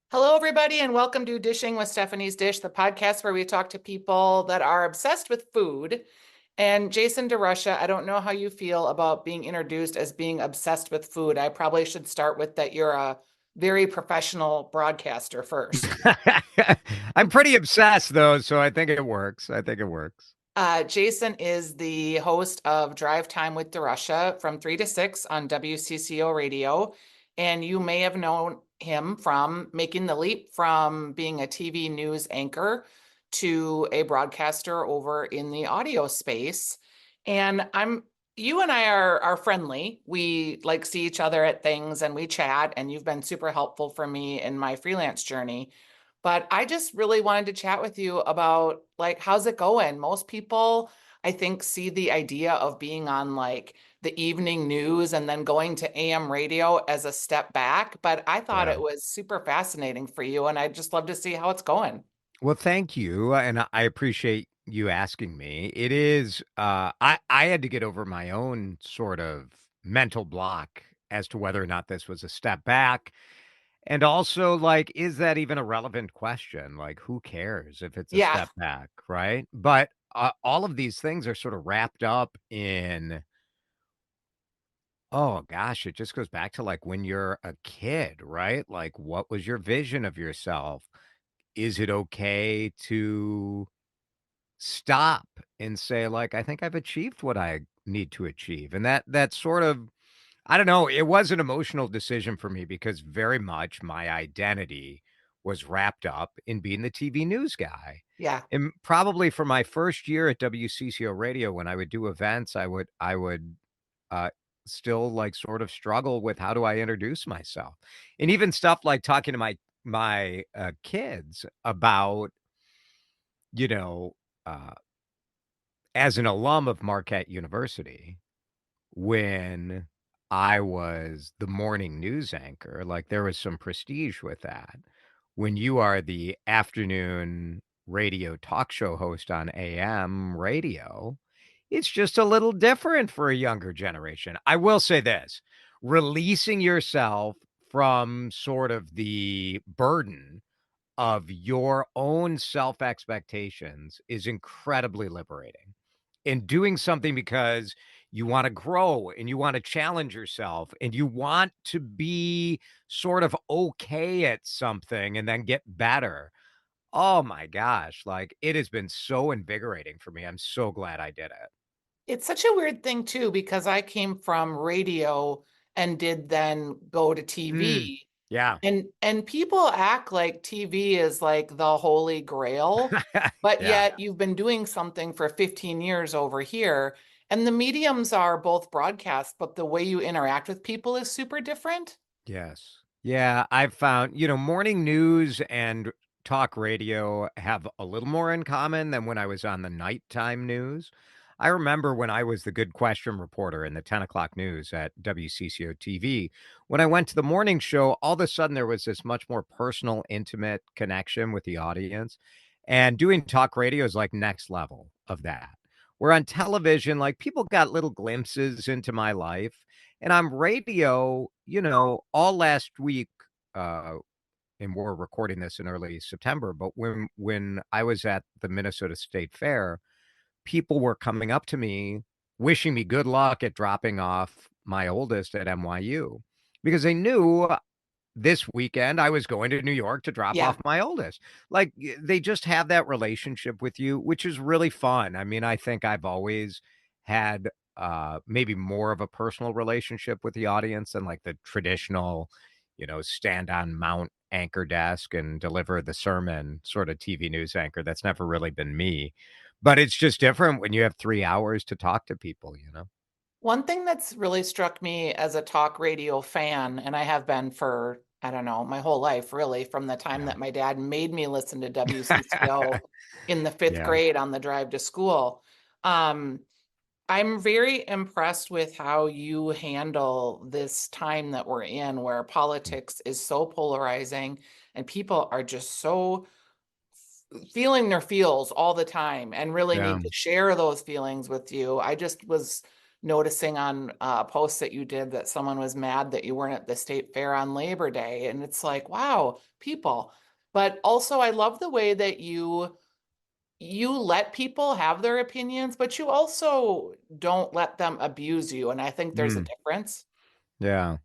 Hello, everybody, and welcome to Dishing with Stephanie's Dish, the podcast where we talk to people that are obsessed with food. And Jason Derusha, I don't know how you feel about being introduced as being obsessed with food. I probably should start with that you're a very professional broadcaster first. I'm pretty obsessed though, so I think it works. I think it works. Jason is the host of Drive Time with Derusha from 3 to 6 on WCCO radio. And you may have known him from making the leap from being a TV news anchor to a broadcaster over in the audio space. And you and I are friendly. We like see each other at things and we chat, and you've been super helpful for me in my freelance journey. But I just really wanted to chat with you about like how's it going? Most people, I think, see the idea of being on like the evening news and then going to AM radio as a step back, but I thought Yeah. it was super fascinating for you, and I'd just love to see how it's going. Well, thank you, and I appreciate you asking me. It is I had to get over my own sort of mental block as to whether or not this was a step back. And also, like, is that even a relevant question? Like, who cares if it's a Yeah. step back, right? But all of these things are sort of wrapped up in, oh gosh, it just goes back to like when you're a kid, right? Like, what was your vision of yourself? Is it okay to stop and say, like, I think I've achieved what I need to achieve? And that sort of, I don't know, it was an emotional decision for me because very much my identity was wrapped up in being the TV news guy. Yeah. And probably for my first year at WCCO radio, when I would do events, I would uh, still like sort of struggle with how do I introduce myself, and even stuff like talking to my kids about, you know, uh, as an alum of Marquette University, when I was the morning news anchor, like there was some prestige with that. When you are the afternoon radio talk show host on AM radio, it's just a little different for a younger generation. I will say this, releasing yourself from sort of the burden of your own self expectations is incredibly liberating. And doing something because you want to grow and you want to challenge yourself and you want to be sort of okay at something and then get better. Oh my gosh, like it has been so invigorating for me. I'm so glad I did it. It's such a weird thing too, because I came from radio and did then go to Mm, TV. yeah. And people act like TV is like the holy grail, but Yeah. yet you've been doing something for 15 years over here, and the mediums are both broadcast, but the way you interact with people is super different. Yes. Yeah, I've found, morning news and talk radio have a little more in common than when I was on the nighttime news. I remember when I was the good question reporter in the 10 o'clock news at WCCO TV. When I went to the morning show, all of a sudden there was this much more personal, intimate connection with the audience. And doing talk radio is like next level of that. Where on television, like people got little glimpses into my life, and on radio, all last week, uh, and we're recording this in early September, but when I was at the Minnesota State Fair, people were coming up to me wishing me good luck at dropping off my oldest at NYU because they knew this weekend I was going to New York to drop Yeah. off my oldest. Like they just have that relationship with you, which is really fun. I mean, I think I've always had maybe more of a personal relationship with the audience than like the traditional, stand on mount anchor desk and deliver the sermon sort of TV news anchor. That's never really been me. But it's just different when you have 3 hours to talk to people. One thing that's really struck me as a talk radio fan, and I have been for, I don't know, my whole life, really, from the time Yeah. that my dad made me listen to WCCO in the fifth Yeah. grade on the drive to school. Um, I'm very impressed with how you handle this time that we're in, where politics is so polarizing and people are just so feeling their feels all the time and really Yeah. need to share those feelings with you. I just was noticing on a post that you did that someone was mad that you weren't at the state fair on Labor Day. And it's like, wow, people. But also I love the way that you let people have their opinions, but you also don't let them abuse you. And I think there's a Mm, difference. yeah.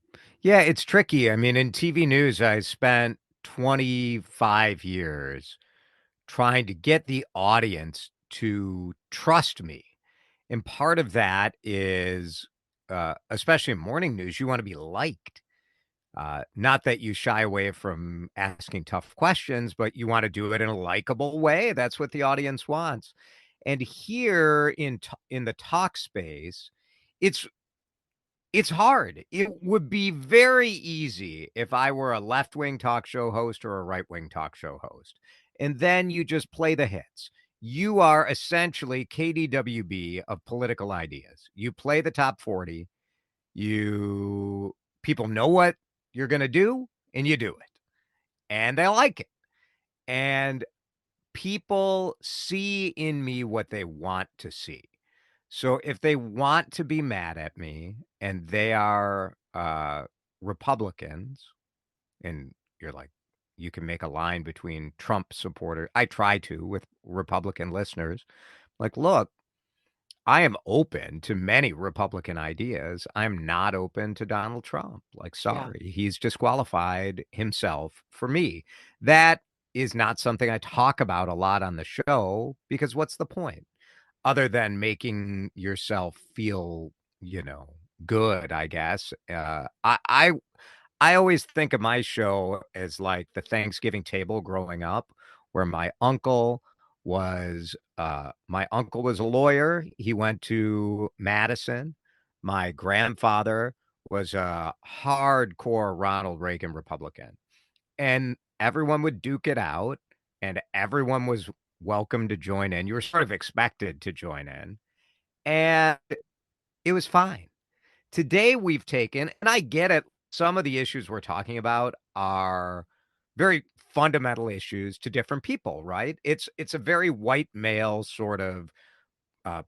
Yeah, it's tricky. I mean, in TV news, I spent 25 years trying to get the audience to trust me. And part of that is, especially in morning news, you want to be liked. Not that you shy away from asking tough questions, but you want to do it in a likable way. That's what the audience wants. And here in the talk space, it's it's hard. It would be very easy if I were a left-wing talk show host or a right-wing talk show host. And then you just play the hits. You are essentially KDWB of political ideas. You play the top 40. You People know what you're going to do and you do it. And they like it. And people see in me what they want to see. So if they want to be mad at me and they are Republicans, and you're like, you can make a line between Trump supporter. I try to with Republican listeners, like, look, I am open to many Republican ideas. I'm not open to Donald Trump. Like, Yeah. sorry, he's disqualified himself for me. That is not something I talk about a lot on the show because what's the point? Other than making yourself feel, you know, good, I guess. I always think of my show as like the Thanksgiving table growing up, where my uncle was a lawyer. He went to Madison. My grandfather was a hardcore Ronald Reagan Republican. And everyone would duke it out, and everyone was welcome to join in. You were sort of expected to join in, and it was fine. Today we've taken, and I get it, some of the issues we're talking about are very fundamental issues to different people, right? It's a very white male sort of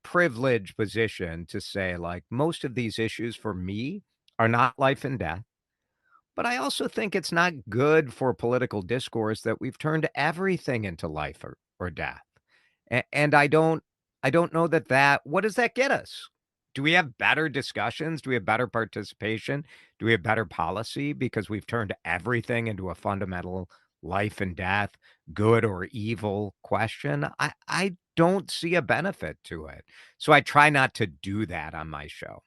privileged position to say like most of these issues for me are not life and death. But I also think it's not good for political discourse that we've turned everything into life or death. And I don't know that what does that get us? Do we have better discussions? Do we have better participation? Do we have better policy because we've turned everything into a fundamental life and death, good or evil question? I don't see a benefit to it. So I try not to do that on my show.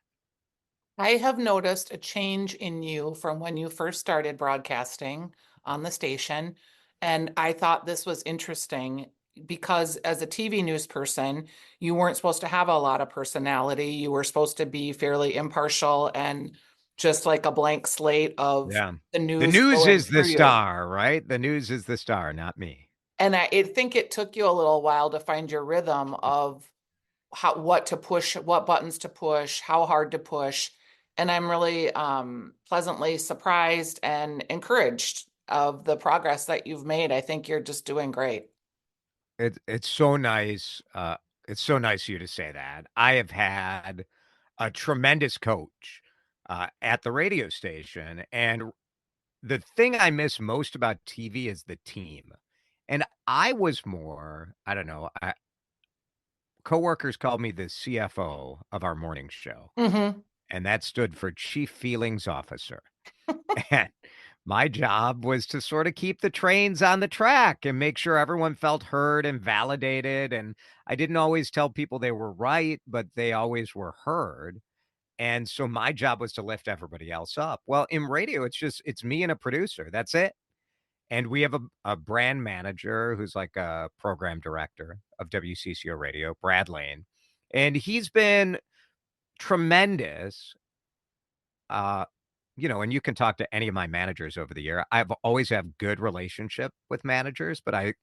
I have noticed a change in you from when you first started broadcasting on the station. And I thought this was interesting because as a TV news person, you weren't supposed to have a lot of personality. You were supposed to be fairly impartial and just like a blank slate of Yeah. the The news news flowing is the through you. star, right? The news is the star, not me. And I think it took you a little while to find your rhythm of what to push, what buttons to push, how hard to push. And I'm really pleasantly surprised and encouraged of the progress that you've made. I think you're just doing great. It's so nice. It's so nice of you to say that. I have had a tremendous coach at the radio station, and the thing I miss most about TV is the team. And I was more, I don't know, coworkers called me the CFO of our morning show, Hmm. and that stood for Chief Feelings Officer. And my job was to sort of keep the trains on the track and make sure everyone felt heard and validated. And I didn't always tell people they were right, but they always were heard. And so my job was to lift everybody else up. Well, in radio, it's me and a producer. That's it. And we have a brand manager who's like a program director of WCCO Radio, Brad Lane. And he's been tremendous. Uh, and you can talk to any of my managers over the year. I've always have good relationship with managers, but I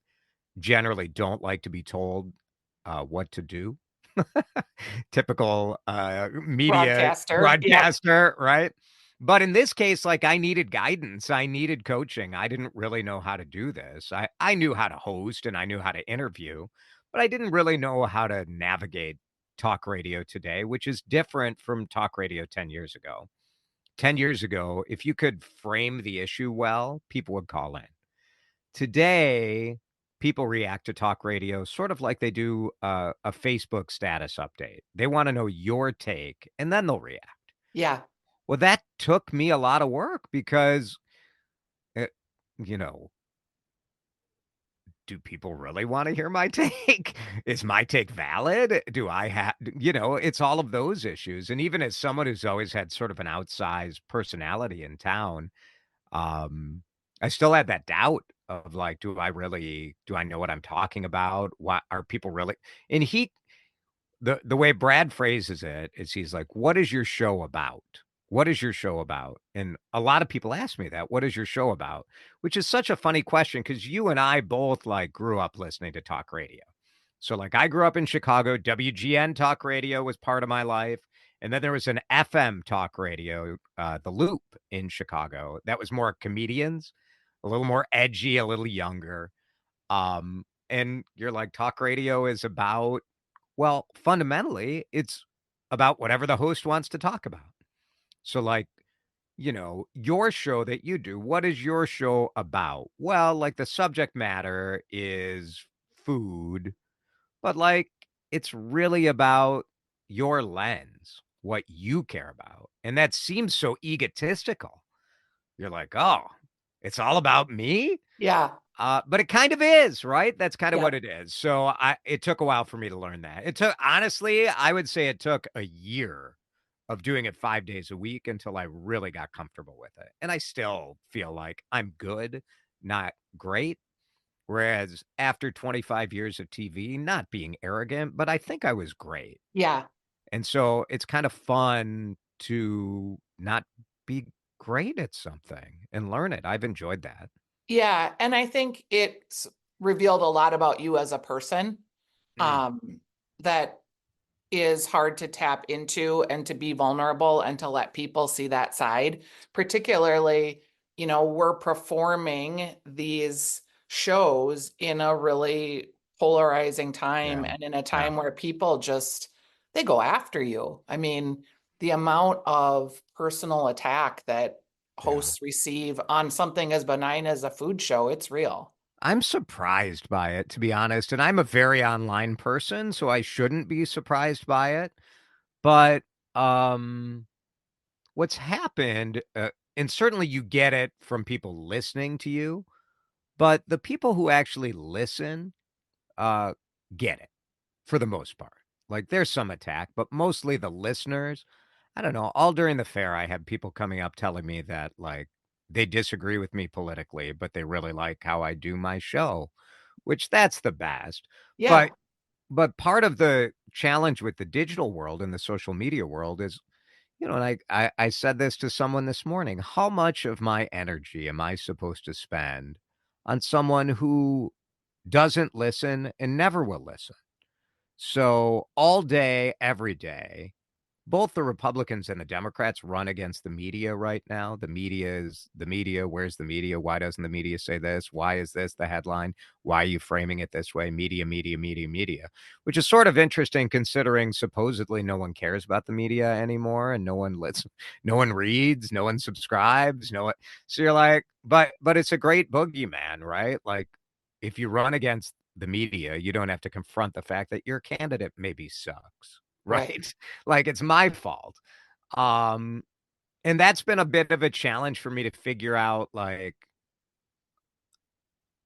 generally don't like to be told what to do. Typical media Broadcaster. Yep. broadcaster, right? But in this case, like I needed guidance, I needed coaching. I didn't really know how to do this. I knew how to host and I knew how to interview, but I didn't really know how to navigate talk radio today, which is different from talk radio 10 years ago. 10 years ago, if you could frame the issue well, people would call in. Today, people react to talk radio sort of like they do a Facebook status update. They want to know your take and then they'll react. Yeah. Well, that took me a lot of work because, uh, you know, do people really want to hear my take? Is my take valid? Do I have, it's all of those issues. And even as someone who's always had sort of an outsized personality in town, um, I still had that doubt of like, do I know what I'm talking about? What are people really? And the way Brad phrases it is he's like, "What is your show about? What is your show about?" And a lot of people ask me that, "What is your show about?" Which is such a funny question because you and I both like grew up listening to talk radio. So like I grew up in Chicago, WGN talk radio was part of my life. And then there was an FM talk radio, The Loop in Chicago. That was more comedians, a little more edgy, a little younger. And you're like, talk radio is about, well, fundamentally, it's about whatever the host wants to talk about. So, like, your show that you do, what is your show about? Well, like the subject matter is food, but like it's really about your lens, what you care about. And that seems so egotistical. You're like, oh, it's all about me? Yeah. But it kind of is, right? That's kind of Yeah. what it is. So it took a while for me to learn that. It took, honestly, I would say it took a year of doing it 5 days a week until I really got comfortable with it. And I still feel like I'm good, not great. Whereas after 25 years of TV, not being arrogant, but I think I was great. Yeah. And so it's kind of fun to not be great at something and learn it. I've enjoyed that. Yeah. And I think it's revealed a lot about you as a person, Mm, that is hard to tap into and to be vulnerable and to let people see that side. Particularly, we're performing these shows in a really polarizing time yeah. and in a Yeah. time where people just they go after you. I mean, the amount of personal attack that Yeah. hosts receive on something as benign as a food show, it's real. I'm surprised by it, to be honest. And I'm a very online person, so I shouldn't be surprised by it. But um, what's happened, and certainly you get it from people listening to you, but the people who actually listen uh, get it for the most part. Like there's some attack, but mostly the listeners. I don't know. All during the fair, I had people coming up telling me that like they disagree with me politically, but they really like how I do my show, which that's the best. But Yeah, but part of the challenge with the digital world and the social media world is, and I said this to someone this morning, how much of my energy am I supposed to spend on someone who doesn't listen and never will listen? So all day, every day, both the Republicans and the Democrats run against the media right now. The media is the media. Where's the media? Why doesn't the media say this? Why is this the headline? Why are you framing it this way? Media, media, media, media, which is sort of interesting considering supposedly no one cares about the media anymore and no one listens, no one reads, no one subscribes, no one. So you're like, but it's a great boogeyman, right? Like if you run against the media, you don't have to confront the fact that your candidate maybe sucks, right. right? Like it's my fault. Um, and that's been a bit of a challenge for me to figure out, like,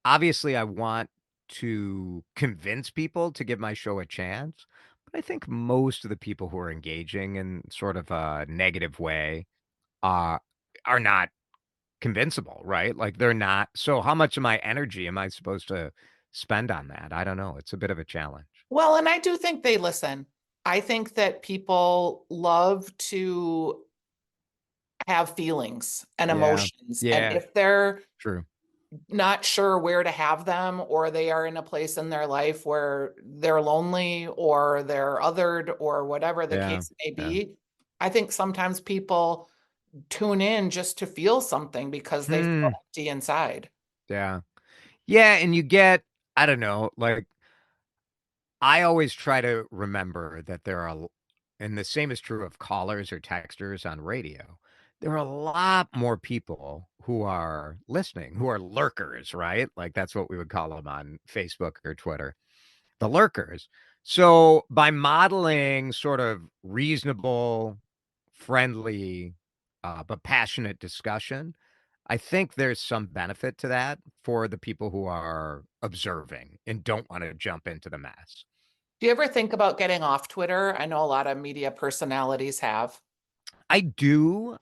obviously I want to convince people to give my show a chance, but I think most of the people who are engaging in sort of a negative way uh, are not convincible, right? Like they're not. So how much of my energy am I supposed to spend on that? I don't know. It's a bit of a challenge. Well, and I do think they listen. I think that people love to have feelings and Yeah. emotions. And Yeah. if they're True. not sure where to have them, or they are in a place in their life where they're lonely or they're othered or whatever the Yeah. case may Yeah. be, I think sometimes people tune in just to feel something because they feel Hmm. empty inside. Yeah. Yeah. And you get, I don't know, like I always try to remember that there are, and the same is true of callers or texters on radio. There are a lot more people who are listening, who are lurkers, right? Like that's what we would call them on Facebook or Twitter, the lurkers. So by modeling sort of reasonable, friendly, but passionate discussion, I think there's some benefit to that for the people who are observing and don't want to jump into the mess. Do you ever think about getting off Twitter? I know a lot of media personalities have. I do,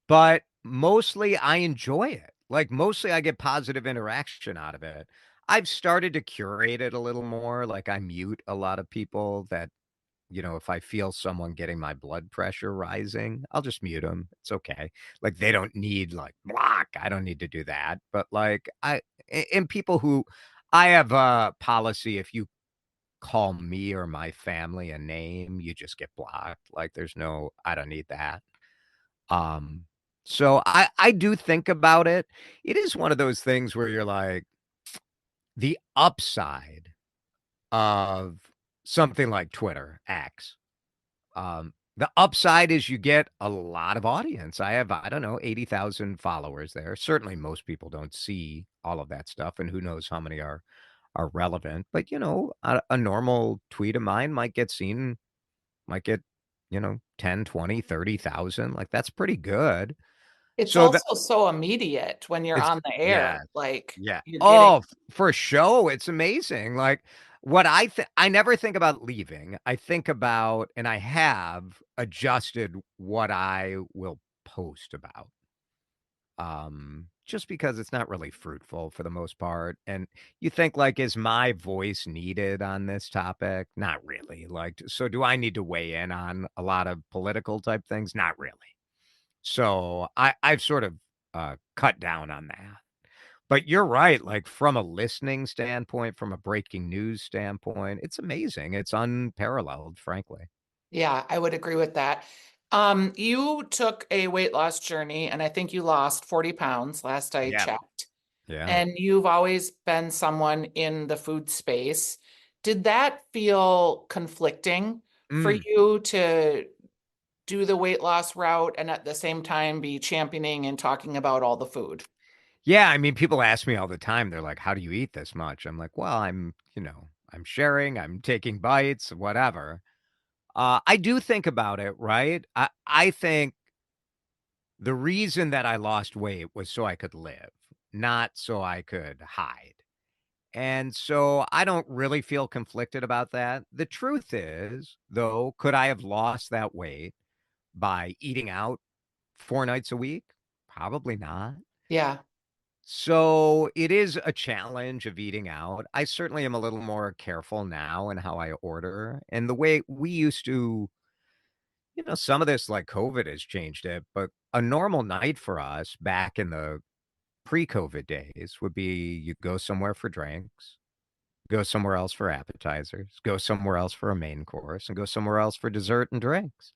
but mostly I enjoy it. Like mostly I get positive interaction out of it. I've started to curate it a little more. Like I mute a lot of people that, if I feel someone getting my blood pressure rising, I'll just mute them. It's okay. Like they don't need like block. I don't need to do that. But like and people who I have a policy, if you call me or my family a name, you just get blocked. Like there's no, I don't need that. Um, so I do think about it. It is one of those things where you're like the upside of something like Twitter X. The upside is you get a lot of audience. I have, I don't know, 80,000 followers there. Certainly most people don't see all of that stuff, and who knows how many are relevant. But a normal tweet of mine might get seen, might get, 10, 20, 30,000. Like that's pretty good. It's So that also so immediate when you're it's on the yeah, air. Like yeah. you're getting, Oh, for show, it's amazing. Like what I never think about leaving. I think about, and I have adjusted what I will post about. Just because it's not really fruitful for the most part. And you think like, is my voice needed on this topic? Not really. Like, so do I need to weigh in on a lot of political type things? Not really. So I've sort of cut down on that. But you're right, like, from a listening standpoint, from a breaking news standpoint, it's amazing. It's unparalleled, frankly. yeah, I would agree with that. You took a weight loss journey and I think you lost 40 pounds last I Yeah, checked. yeah. And you've always been someone in the food space. Did that feel conflicting for Mm. you to do the weight loss route and at the same time be championing and talking about all the food? Yeah, I mean, people ask me all the time, they're like, "How do you eat this much?" I'm like, "Well, I'm sharing, I'm taking bites, whatever." I do think about it, right? I think the reason that I lost weight was so I could live, not so I could hide. And so I don't really feel conflicted about that. The truth is, though, could I have lost that weight by eating out 4 nights a week? Probably not. Yeah. So it is a challenge of eating out. I certainly am a little more careful now in how I order. And the way we used to, some of this like COVID has changed it, but a normal night for us back in the pre-COVID days would be you go somewhere for drinks, go somewhere else for appetizers, go somewhere else for a main course, and go somewhere else for dessert and drinks.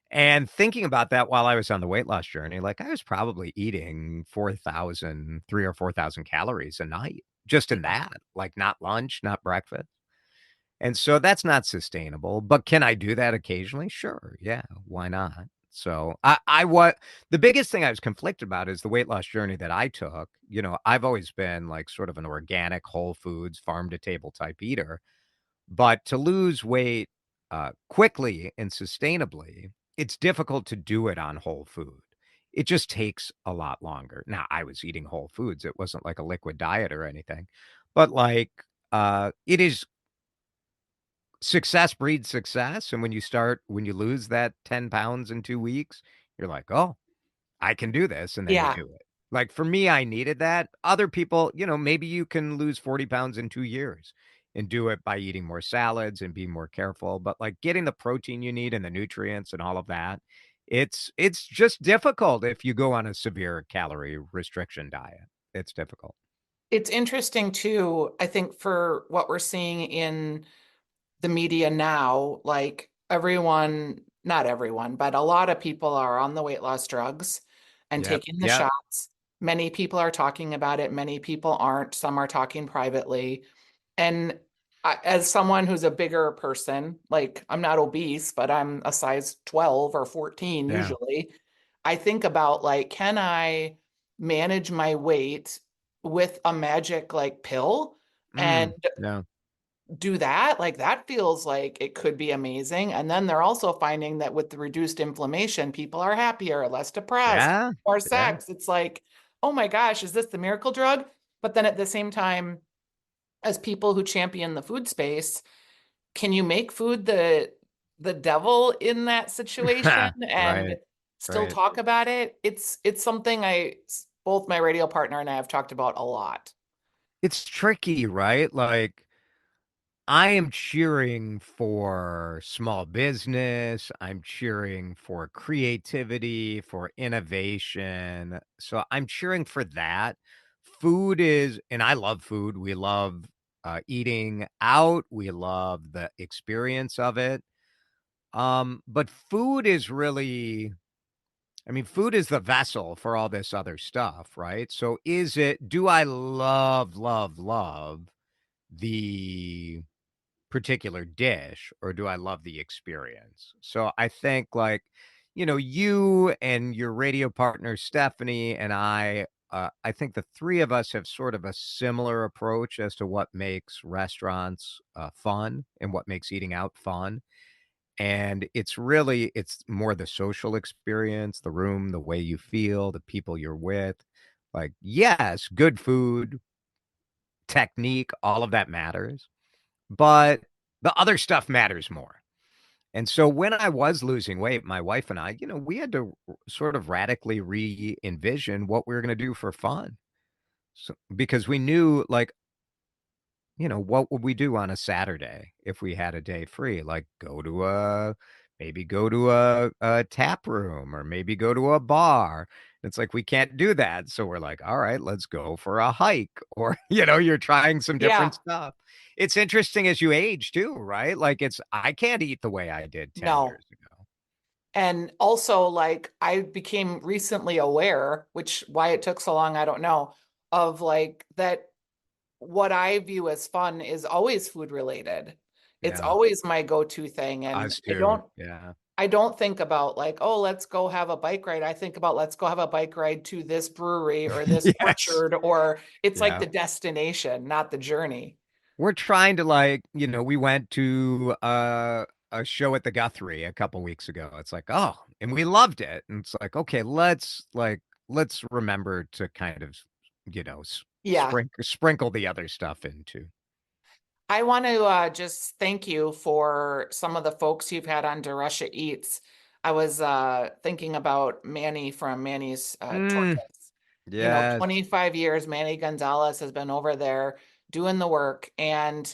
And thinking about that while I was on the weight loss journey, like I was probably eating 4,000, 3 or 4,000 calories a night just in Yeah. that, like not lunch, not breakfast. And so that's not sustainable. But can I do that occasionally? Sure. Yeah. Why not? So what the biggest thing I was conflicted about is the weight loss journey that I took. I've always been like sort of an organic, whole foods, farm to table type eater. But to lose weight quickly and sustainably, it's difficult to do it on whole food. It just takes a lot longer. Now, I was eating whole foods. It wasn't like a liquid diet or anything, but like it is success breeds success. And when you lose that 10 pounds in 2 weeks, you're like, oh, I can do this, and then you Yeah. do it. Like, for me, I needed that. Other people, maybe you can lose 40 pounds in 2 years and do it by eating more salads and being more careful, but, like, getting the protein you need and the nutrients and all of that, it's just difficult if you go on a severe calorie restriction diet. It's difficult. It's interesting too, I think, for what we're seeing in the media now, like everyone, not everyone, but a lot of people are on the weight loss drugs and Yep, taking the yep. shots. Many people are talking about it, many people aren't. Some are talking privately. And as someone who's a bigger person, like I'm not obese, but I'm a size 12 or 14 Yeah. usually. I think about like, can I manage my weight with a magic like pill and Yeah. do that? Like that feels like it could be amazing. And then they're also finding that with the reduced inflammation, people are happier, less depressed, Yeah. more Yeah. sex. It's like, oh my gosh, is this the miracle drug? But then at the same time, as people who champion the food space, can you make food the devil in that situation and Right. still Right. talk about it? It's something I both my radio partner and I have talked about a lot. It's tricky, right? Like, I am cheering for small business. I'm cheering for creativity, for innovation. So I'm cheering for that. Food is, and I love food. We love eating out. We love the experience of it. But food is really, I mean, food is the vessel for all this other stuff, right? So do I love the particular dish, or do I love the experience? So I think like, you and your radio partner Stephanie and I think the three of us have sort of a similar approach as to what makes restaurants fun and what makes eating out fun. And it's more the social experience, the room, the way you feel, the people you're with. Like, yes, good food, technique, all of that matters, but the other stuff matters more. And so when I was losing weight, my wife and I, we had to sort of radically re-envision what we were going to do for fun. So, because we knew, like, what would we do on a Saturday if we had a day free? Like maybe go to a tap room or maybe go to a bar. It's like we can't do that. So we're like, all right, let's go for a hike. Or, you're trying some different Yeah, stuff. It's interesting as you age too, right? Like I can't eat the way I did 10 no. years ago. And also like I became recently aware, which why it took so long, I don't know, of like that what I view as fun is always food related. It's Yeah. always my go-to thing. And Us too. Yeah. I don't think about like, oh, let's go have a bike ride. I think about let's go have a bike ride to this brewery or this Yes. orchard, or it's like Yeah. the destination, not the journey. We're trying to like, we went to a show at the Guthrie a couple weeks ago. It's like, oh, and we loved it. And it's like, okay, let's remember to kind of, Yeah. sprinkle the other stuff into. I want to just thank you for some of the folks you've had on Derusha Eats. I was thinking about Manny from Manny's Mm, Tortas. yes. 25 years, Manny Gonzalez has been over there doing the work. And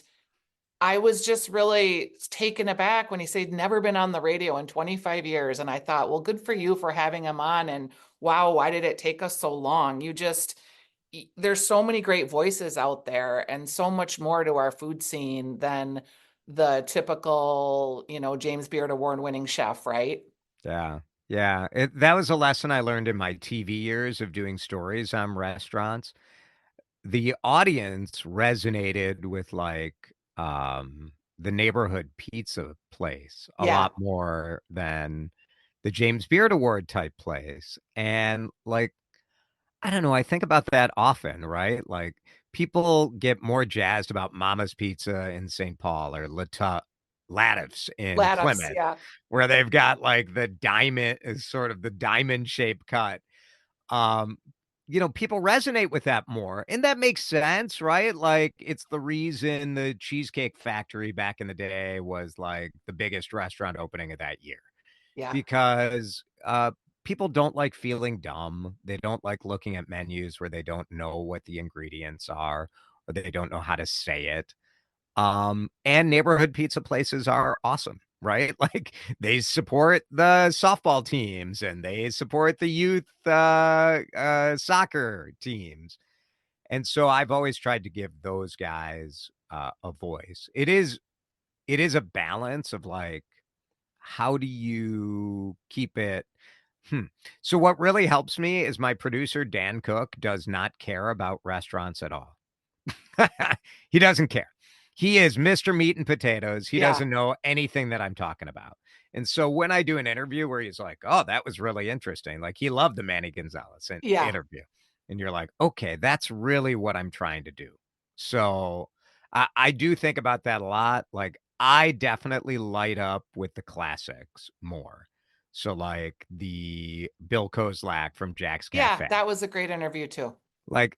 I was just really taken aback when he said he'd never been on the radio in 25 years. And I thought, well, good for you for having him on. And wow, why did it take us so long? There's so many great voices out there and so much more to our food scene than the typical, James Beard award winning chef, right? Yeah. Yeah. That was a lesson I learned in my TV years of doing stories on restaurants. The audience resonated with like the neighborhood pizza place a Yeah. lot more than the James Beard Award type place. And like, I don't know, I think about that often, right? Like people get more jazzed about Mama's Pizza in St. Paul or Lattiff's in Lattice. Plymouth, Yeah. where they've got like the diamond is sort of the diamond shaped cut. um People resonate with that more, and that makes sense, right? Like it's the reason the Cheesecake Factory back in the day was like the biggest restaurant opening of that year, Yeah. because people don't like feeling dumb. They don't like looking at menus where they don't know what the ingredients are or they don't know how to say it. And neighborhood pizza places are awesome, right? Like they support the softball teams and they support the youth soccer teams. And so I've always tried to give those guys a voice. It is a balance of like, how do you keep it? Hmm. So what really helps me is my producer Dan Cook does not care about restaurants at all. He doesn't care. He is Mr. Meat and Potatoes. He Yeah, doesn't know anything that I'm talking about. And so when I do an interview where he's like, "Oh, that was really interesting," like he loved the Manny Gonzalez yeah, interview, and you're like, "Okay, that's really what I'm trying to do." So I do think about that a lot. Like I definitely light up with the classics more. So like the Bill Kozlak from Jack's yeah. Cafe, That was a great interview too. like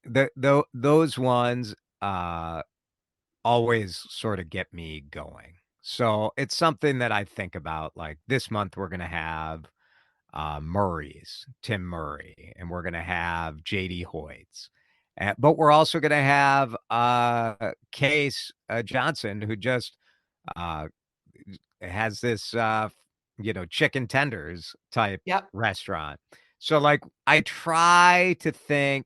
those ones. Always sort of get me going. So it's something that I think about. Like this month, we're going to have Tim Murray, and we're going to have JD Hoyts. But we're also going to have Case Johnson, who just uh, has this, chicken tenders type Yep. restaurant. So, like, I try to think,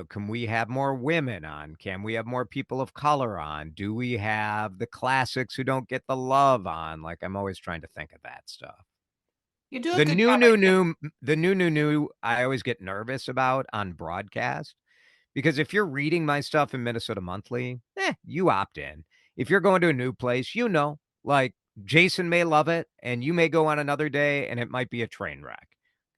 can we have more women on? Can we have more people of color on? Do we have the classics who don't get the love on? Like, I'm always trying to think of that stuff. You do a The good new, job, I new, think. new, the new, I always get nervous about on broadcast because if you're reading my stuff in Minnesota Monthly, you opt in. If you're going to a new place, like Jason may love it and you may go on another day and it might be a train wreck.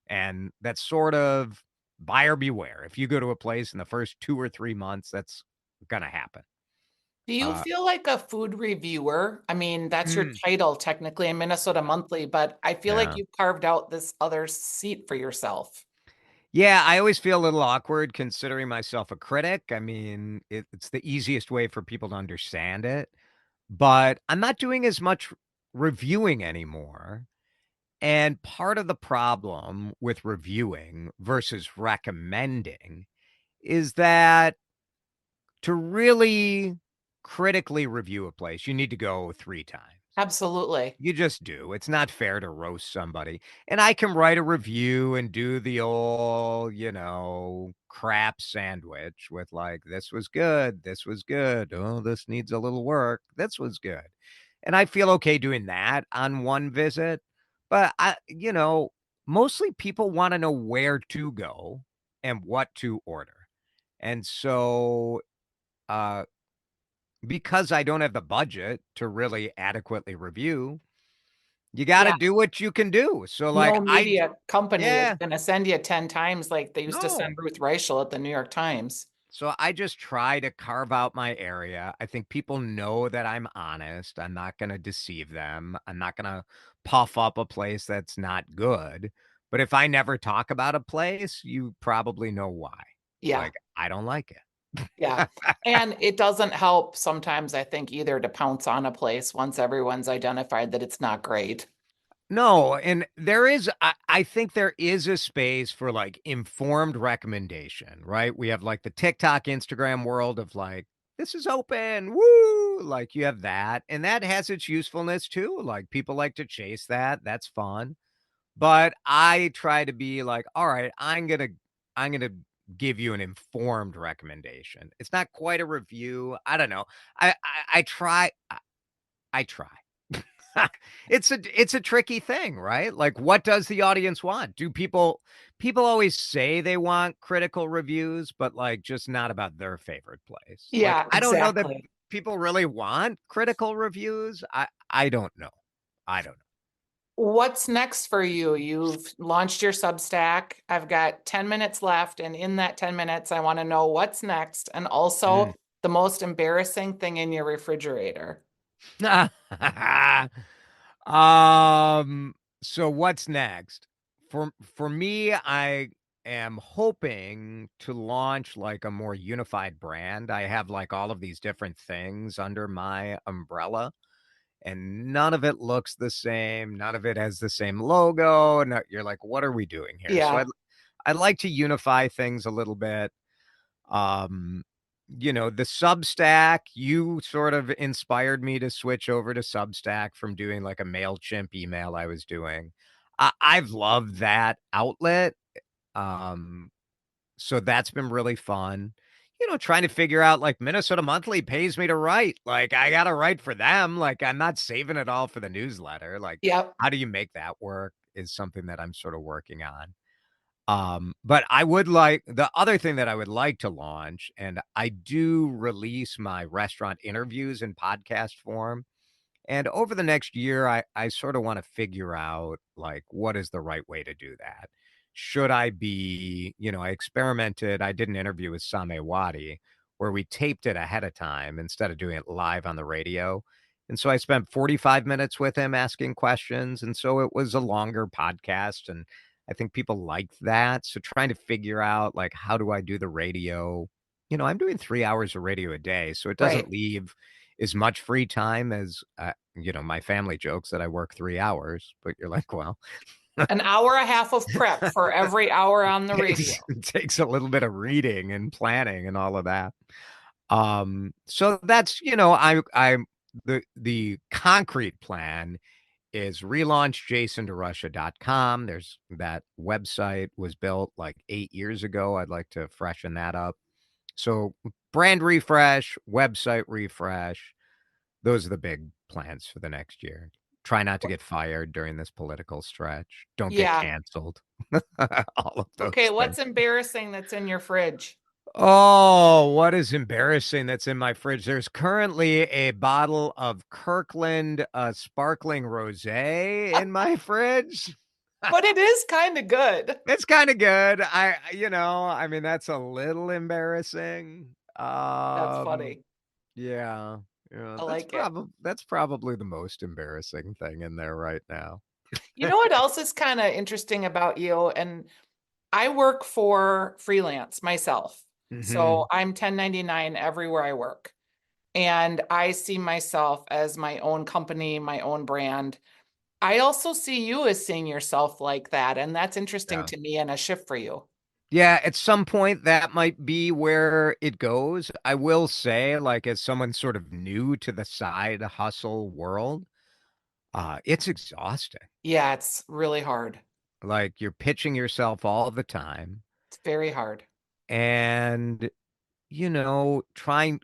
And that's sort of buyer beware. If you go to a place in the first 2 or 3 months, that's going to happen. Do you Uh, feel like a food reviewer? I mean, that's your mm, title technically in Minnesota Monthly, but I feel like yeah. you've carved out this other seat for yourself. Yeah, I always feel a little awkward considering myself a critic. I mean, it's the easiest way for people to understand it, but I'm not doing as much reviewing anymore. And part of the problem with reviewing versus recommending is that to really critically review a place, you need to go 3 times. Absolutely. You just do. It's not fair to roast somebody. And I can write a review and do the old, crap sandwich with like, this was good. This was good. Oh, this needs a little work. This was good. And I feel okay doing that on one visit. But mostly people want to know where to go and what to order. And so, uh, because I don't have the budget to really adequately review, you gotta Yeah. do what you can do. So, like, No media company is yeah, going to send you 10 times like they used to no. send Ruth Reichel at the New York Times. So I just try to carve out my area. I think people know that I'm honest. I'm not gonna deceive them. I'm not gonna puff up a place that's not good. But if I never talk about a place, you probably know why. Yeah. Like, I don't like Yeah. it. And it doesn't help sometimes, I think, either to pounce on a place once everyone's identified that it's not great. No, and I think there is a space for like informed recommendation, right? We have like the TikTok, Instagram world of like, this is open, woo! Like you have that, and that has its usefulness too. Like people like to chase that. That's fun. But I try to be like, all right, I'm gonna give you an informed recommendation. It's not quite a review. I don't know. I try. I try. It's a tricky thing, right? Like what does the audience want? Do people always say they want critical reviews, but like just not about their favorite place. Like Yeah, I don't know that exactly. people really want critical reviews. I don't know. I don't What's next for you? You've launched your Substack. I've got 10 minutes left, and in that 10 minutes, I want to know what's next and also know. the most embarrassing thing in your refrigerator. Mm. Um, so what's next? For me, I am hoping to launch like a more unified brand. I have like all of these different things under my umbrella and none of it looks the same. None of it has the same logo. No, you're like, what are we doing here? So Yeah, I'd like to unify things a little bit. Um, the Substack, you sort of inspired me to switch over to Substack from doing like a MailChimp email I was doing. I've loved that outlet. Um, so that's been really fun. Trying to figure out like Minnesota Monthly pays me to write. Like I got to write for them. Like I'm not saving it all for the newsletter. Like yep. how do you make that work is something that I'm sort of working on. But I would like the other thing that I would like to launch, and I do release my restaurant interviews in podcast form. And over the next year, I sort of want to figure out like what is the right way to do that. Should I be, I experimented. I did an interview with Same Wadi where we taped it ahead of time instead of doing it live on the radio. And so I spent 45 minutes with him asking questions. And so it was a longer podcast. And I think people liked that. So trying to figure out like how do I do the radio? I'm doing 3 hours of radio a day. So it doesn't Right. leave as much free time as my family jokes that I work 3 hours, but you're like, well, An hour and a half of prep for every hour on the radio. it takes a little bit of reading and planning and all of that. So that's, I'm the concrete plan is relaunch jasonderusha.com. There's that website was built like 8 years ago. I'd like to freshen that up. So brand refresh, website refresh. Those are the big plans for the next year. Try not to get fired during this political stretch. Don't get Yeah. canceled. All of Okay, those things. what's embarrassing that's in your fridge? Oh, what is embarrassing that's in my fridge? There's currently a bottle of Kirkland sparkling rosé in my fridge. But it is kind of good. It's kind of good. I mean, that's a little embarrassing. That's funny. Yeah. Yeah, I like it. that's probably the most embarrassing thing in there right now. You know what else is kind of interesting about you? And I work for freelance myself. So Mhm. I'm 1099 everywhere I work. And I see myself as my own company, my own brand. I also see you as seeing yourself like that. And that's interesting Yeah. to me and a shift for you. Yeah, at some point that might be where it goes. I will say, like, as someone sort of new to the side hustle world, it's exhausting. Yeah, it's really hard. Like, you're pitching yourself all the time It's very hard. and, trying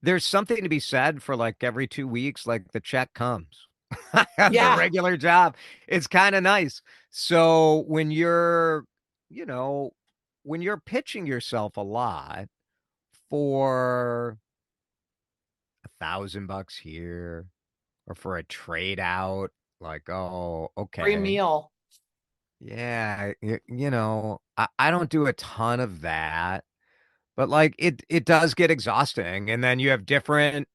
there's something to be said for, like, every 2 weeks, like, the check comes. I have the Yeah, regular job. It's kinda nice. So, you know, when you're pitching yourself a lot for $1,000 here or for a trade out, like, "Oh, free okay. meal. Yeah, I don't do a ton of that." But, like, it does get exhausting, and then you have different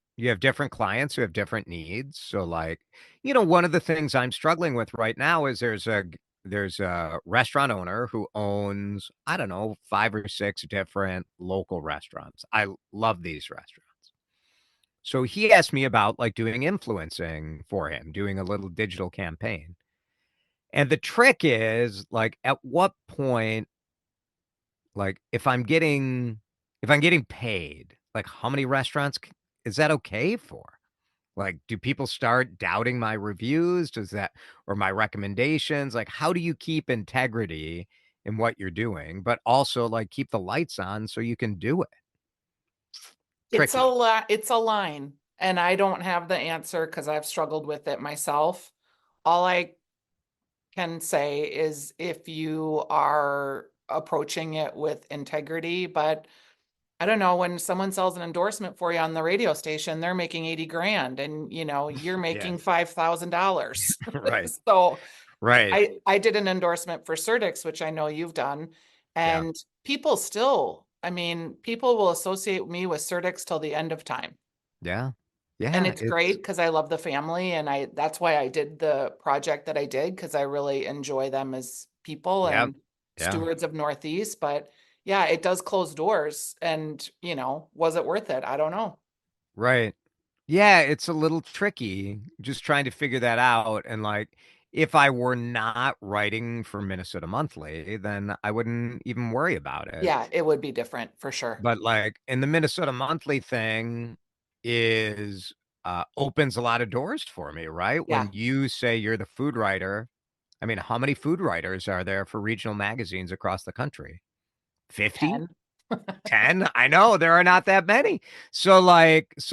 clients who have different needs, so, like, one of the things I'm struggling with right now is there's a restaurant owner who owns, I don't know, 5 or 6 different local restaurants. I love these restaurants. So he asked me about, like, doing influencing for him, doing a little digital campaign, and the trick is, like, at what point like, if I'm getting paid, like, how many restaurants c is that okay for? Like, do people start doubting my reviews? Does that or my recommendations? Like, how do you keep integrity in what you're doing, but also, like, keep the lights on so you can do it? Tricky. It's a line, and I don't have the answer because I've struggled with it myself. All I can say is if you are approaching it with integrity, but I don't know, when someone sells an endorsement for you on the radio station, they're making 80 grand and you're Yeah. making $5,000. Right. So Right. I did an endorsement for Certix, which I know you've done, Yeah. and people still, I mean, people will associate me with Certix till the end of time. Yeah. And Yeah, it's great it's because I love the family and that's why I did the project that I did because I really enjoy them as people Yep. and Yeah. stewards of Northeast. But yeah, it does close doors. And, was it worth it? I don't know. Right. Yeah, it's a little tricky just trying to figure that out. And like, if I were not writing for Minnesota Monthly, then I wouldn't even worry about it. Yeah, it would be different for sure. But like, in the Minnesota Monthly thing is opens a lot of doors for me, right? Yeah. When you say you're the food writer, I mean, how many food writers are there for regional magazines across the country? 50? 10. 10? I know there are not that many. So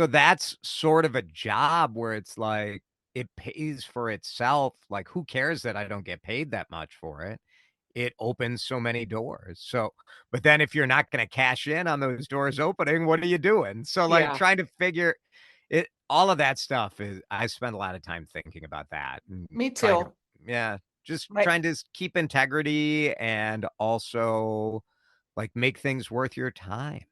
that's sort of a job where it's like it pays for itself. Like, who cares that I don't get paid that much for it? it opens so many doors. So, but then if you're not going to cash in on those doors opening, what are you doing? So like Yeah, trying to figure it, all of that stuff is, I spend a lot of time thinking about that and me trying to, too. yeah, just My trying to keep integrity and also like make things worth your time.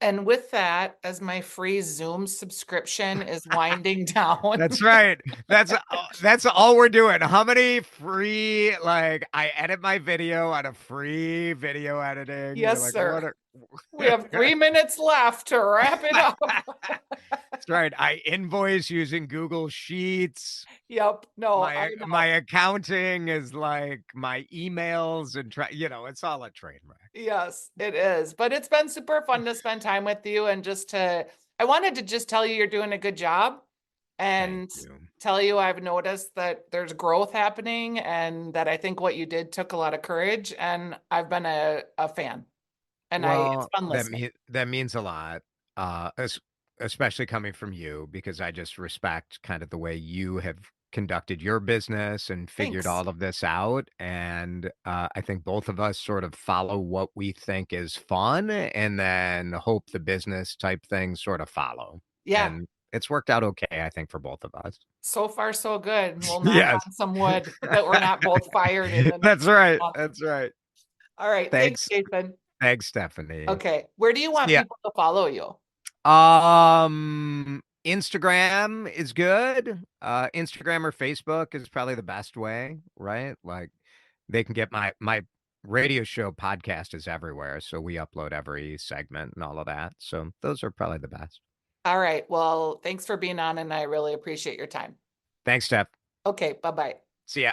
And with that, as my free Zoom subscription is winding down. That's right. That's all we're doing. How many free, like I edit my video on a free video editing. You're Yes, like, sir. what are We have 3 minutes left to wrap it up. That's right. I invoice using Google Sheets. Yep. No, I My know. accounting is like my emails and it's all a train wreck. Yes, it is. But it's been super fun to spend time with you and I wanted to just tell you you're doing a good job Thank and you. tell you I've noticed that there's growth happening and that I think what you did took a lot of courage and I've been a fan and it's Well, fun listening. that means a lot, especially coming from you, because I just respect kind of the way you have conducted your business and figured Thanks. all of this out. And I think both of us sort of follow what we think is fun, and then hope the business type things sort of follow. Yeah. And it's worked out okay, I think, for both of us. So far, so good. We'll knock Yes. on some wood that we're not both fired in the That's next right. month. That's right. All right. Thanks, Thanks. Jason. Thanks, Stephanie. Okay. Where do you want Yeah. people to follow you? Instagram is good. Instagram or Facebook is probably the best way, right? Like they can get my radio show podcast is everywhere, so we upload every segment and all of that. So those are probably the best. All right. Well, thanks for being on, and I really appreciate your time. Thanks, Steph. Okay. Bye bye. See ya.